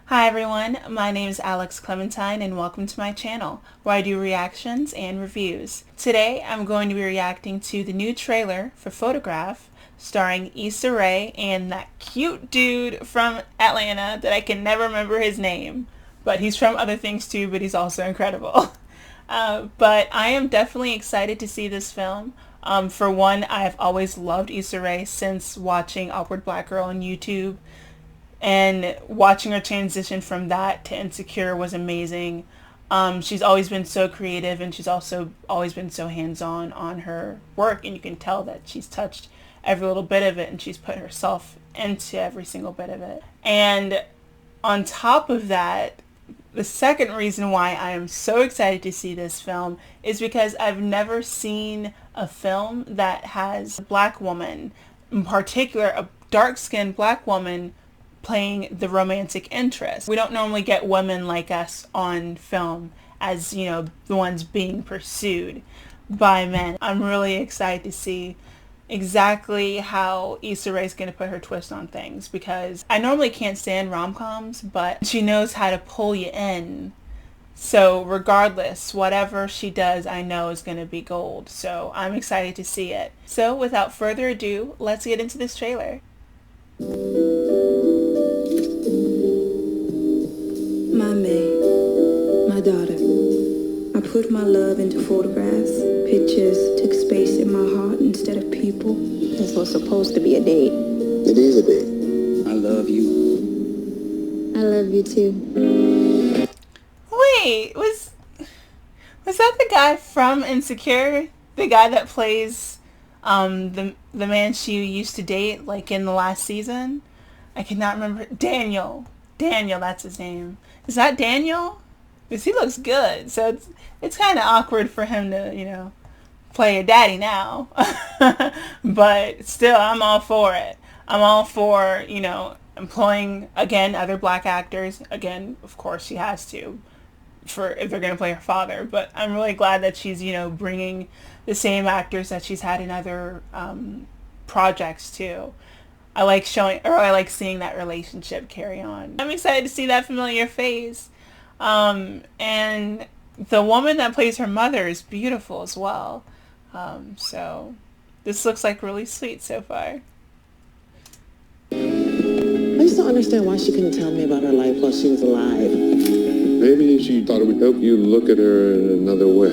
Hi everyone, my name is Alex Clementine and welcome to my channel where I do reactions and reviews. Today I'm going to be reacting to the new trailer for Photograph starring Issa and that cute dude from Atlanta that I can never remember his name, but he's from other things too, but he's also incredible. But I am definitely excited to see this film. For one, I've always loved Issa Rae since watching Awkward Black Girl on YouTube, and watching her transition from that to Insecure was amazing. She's always been so creative, and she's also always been so hands-on on her work, and you can tell that she's touched every little bit of it and she's put herself into every single bit of it. And on top of that, the second reason why I am so excited to see this film is because I've never seen a film that has a black woman, in particular a dark-skinned black woman, playing the romantic interest. We don't normally get women like us on film as, the ones being pursued by men. I'm really excited to see exactly how Issa Rae's going to put her twist on things, because I normally can't stand rom-coms, but she knows how to pull you in. So regardless, whatever she does, I know is going to be gold. So I'm excited to see it. So without further ado, let's get into this trailer. My May, my daughter. I put my love into photographs. Pictures took space in my heart instead of people. This was supposed to be a date. It is a date. I love you. I love you too. Wait, was that the guy from Insecure? The guy that plays the man she used to date, like in the last season? I cannot remember. Daniel, that's his name. Is that Daniel? Because he looks good, so it's kind of awkward for him to, play a daddy now. But still, I'm all for it. I'm all for, employing, again, other black actors. Again, of course, she has to, for if they're going to play her father. But I'm really glad that she's, bringing the same actors that she's had in other projects, too. I like seeing that relationship carry on. I'm excited to see that familiar face. And the woman that plays her mother is beautiful as well. So this looks like really sweet so far. I just don't understand why she couldn't tell me about her life while she was alive. Maybe she thought it would help you look at her in another way.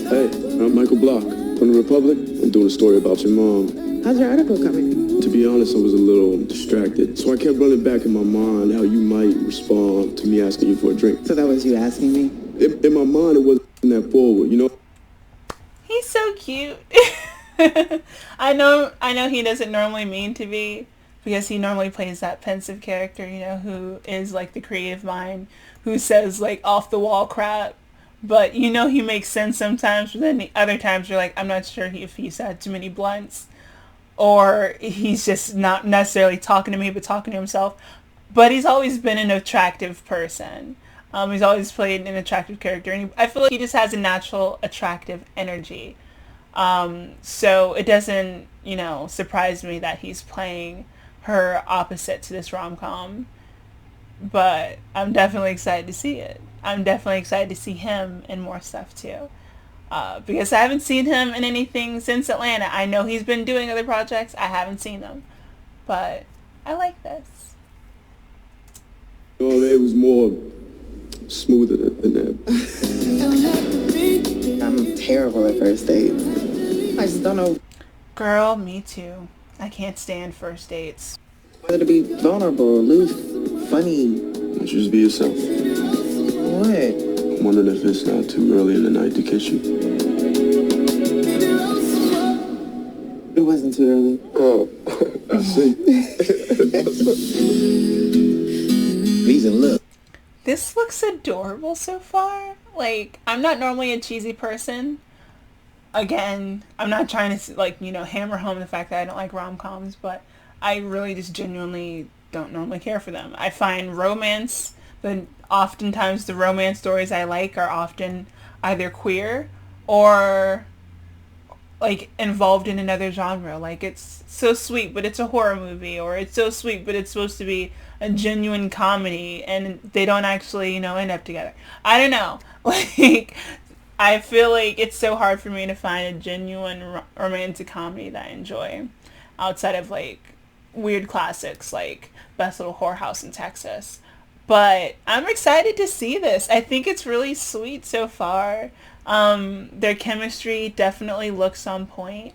Hey, I'm Michael Block from the Republic. I'm doing a story about your mom. How's your article coming? To be honest, I was a little distracted, so I kept running back in my mind how you might respond to me asking you for a drink. So that was you asking me? In my mind, it wasn't that forward, He's so cute. I know he doesn't normally mean to be, because he normally plays that pensive character, who is like the creative mind, who says like off the wall crap. But he makes sense sometimes, but then the other times you're like, I'm not sure if he's had too many blunts, or he's just not necessarily talking to me but talking to himself. But he's always been an attractive person. He's always played an attractive character, and I feel like he just has a natural attractive energy. So it doesn't, surprise me that he's playing her opposite to this rom-com. But I'm definitely excited to see it. I'm definitely excited to see him in more stuff too. Because I haven't seen him in anything since Atlanta. I know he's been doing other projects. I haven't seen them. But I like this. It was more smoother than that. I'm terrible at first dates. I just don't know Girl, me too. I can't stand first dates. whether to be vulnerable, aloof, funny. Just be yourself. What? I'm wondering if it's not too early in the night to kiss you. It wasn't too early. Oh, I see. Please and look. This looks adorable so far. Like, I'm not normally a cheesy person. Again, I'm not trying to, hammer home the fact that I don't like rom-coms, but I really just genuinely don't normally care for them. I find romance, but oftentimes the romance stories I like are often either queer or like involved in another genre. Like, it's so sweet, but it's a horror movie, or it's so sweet, but it's supposed to be a genuine comedy, and they don't actually, end up together. I don't know. Like, I feel like it's so hard for me to find a genuine romantic comedy that I enjoy outside of, like, weird classics like Best Little Whorehouse in Texas. But I'm excited to see this. I think it's really sweet so far. Their chemistry definitely looks on point.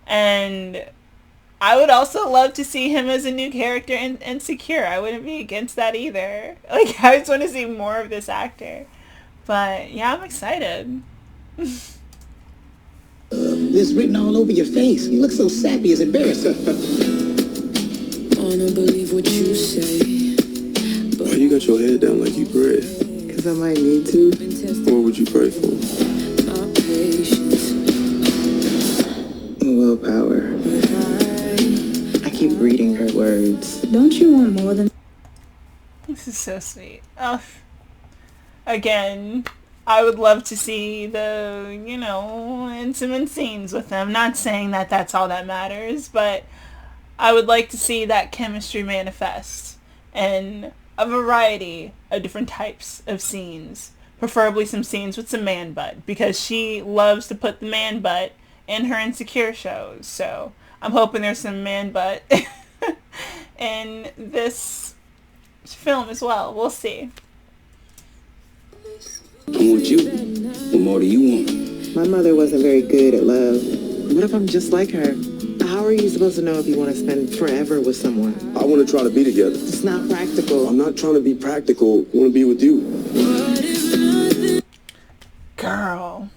And I would also love to see him as a new character in Insecure. I wouldn't be against that either. Like, I just want to see more of this actor. But yeah, I'm excited. This written all over your face. You look so sappy, it's embarrassing. Wanna believe what you say. Why you got your head down like you pray? Because I might need to. What would you pray for? My patience. Willpower. I keep reading her words. Don't you want more than... This is so sweet. Oh. Again, I would love to see the, intimate scenes with them. Not saying that that's all that matters, but I would like to see that chemistry manifest in a variety of different types of scenes. Preferably some scenes with some man butt, because she loves to put the man butt in her Insecure shows. So I'm hoping there's some man butt in this film as well. We'll see. I want you. What more do you want? My mother wasn't very good at love. What if I'm just like her? How are you supposed to know if you want to spend forever with someone? I want to try to be together. It's not practical. I'm not trying to be practical. I want to be with you. Girl,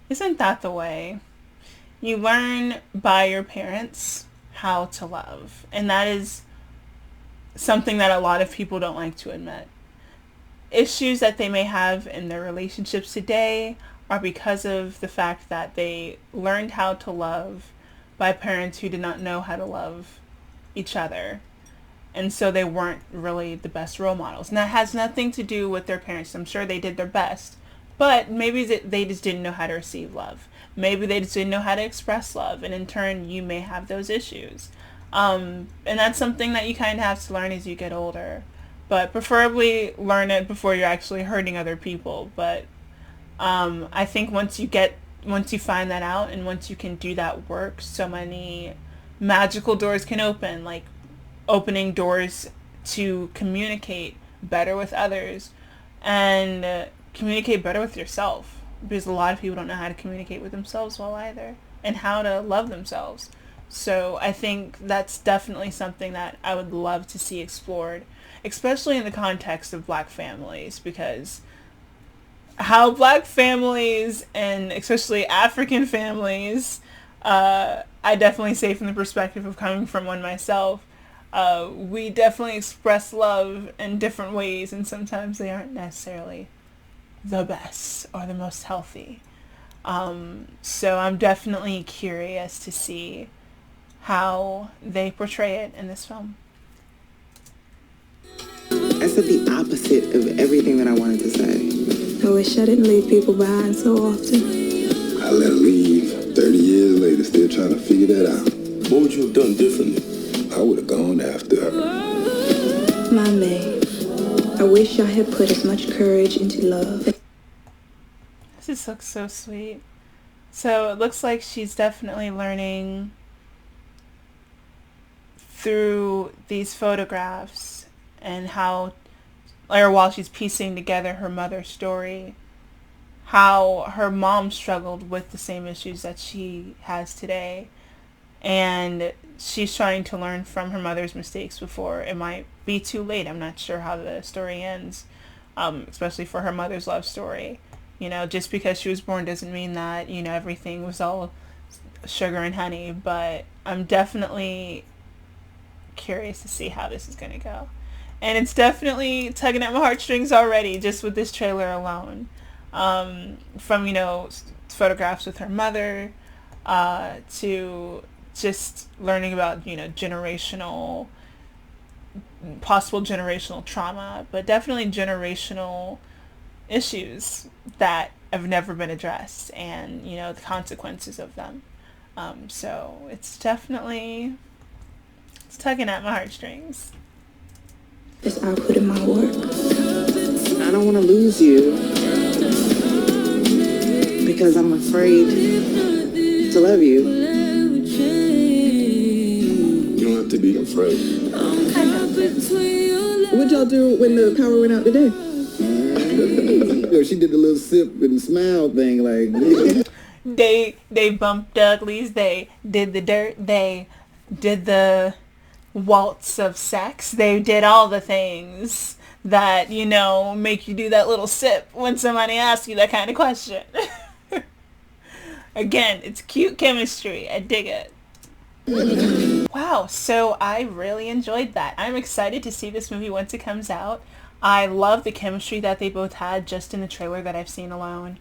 isn't that the way? You learn by your parents how to love. And that is something that a lot of people don't like to admit. Issues that they may have in their relationships today are because of the fact that they learned how to love by parents who did not know how to love each other. And so they weren't really the best role models. And that has nothing to do with their parents. I'm sure they did their best. But maybe they just didn't know how to receive love. Maybe they just didn't know how to express love. And in turn, you may have those issues. And that's something that you kind of have to learn as you get older. But preferably learn it before you're actually hurting other people. But I think once you find that out, and once you can do that work, so many magical doors can open, like opening doors to communicate better with others and communicate better with yourself, because a lot of people don't know how to communicate with themselves well either, and how to love themselves. So I think that's definitely something that I would love to see explored, especially in the context of Black families, because how Black families, and especially African families, I definitely say from the perspective of coming from one myself, we definitely express love in different ways, and sometimes they aren't necessarily the best or the most healthy. So I'm definitely curious to see how they portray it in this film. I said the opposite of everything that I wanted to say. I wish I didn't leave people behind so often. I let her leave 30 years later, still trying to figure that out. What would you have done differently? I would have gone after her. My May, I wish I had put as much courage into love. This just looks so sweet. So it looks like she's definitely learning through these photographs, and how, or while she's piecing together her mother's story, how her mom struggled with the same issues that she has today. And she's trying to learn from her mother's mistakes before it might be too late. I'm not sure how the story ends, especially for her mother's love story. Just because she was born doesn't mean that, everything was all sugar and honey. But I'm definitely curious to see how this is going to go. And it's definitely tugging at my heartstrings already, just with this trailer alone. From, photographs with her mother, to just learning about, possible generational trauma, but definitely generational issues that have never been addressed, and, the consequences of them. So it's definitely, it's tugging at my heartstrings. Yes, I'll put in my work. I don't want to lose you because I'm afraid to love you. You don't have to be afraid. What'd y'all do when the power went out today? Yo, she did the little sip and smile thing, like. They bumped uglies, they did the dirt, they did the waltz of sex, they did all the things that, you know, make you do that little sip when somebody asks you that kind of question. Again, it's cute chemistry. I dig it. Wow, so I really enjoyed that. I'm excited to see this movie once it comes out. I love the chemistry that they both had just in the trailer that I've seen alone.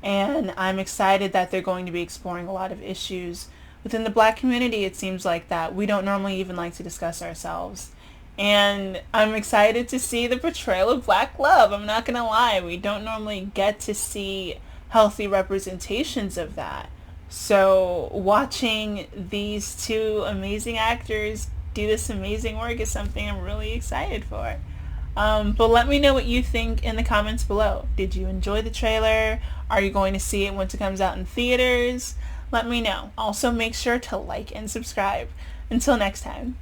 And I'm excited that they're going to be exploring a lot of issues within the Black community. It seems like that we don't normally even like to discuss ourselves. And I'm excited to see the portrayal of Black love. I'm not gonna lie, we don't normally get to see healthy representations of that. So watching these two amazing actors do this amazing work is something I'm really excited for. But let me know what you think in the comments below. Did you enjoy the trailer? Are you going to see it once it comes out in theaters? Let me know. Also, make sure to like and subscribe. Until next time.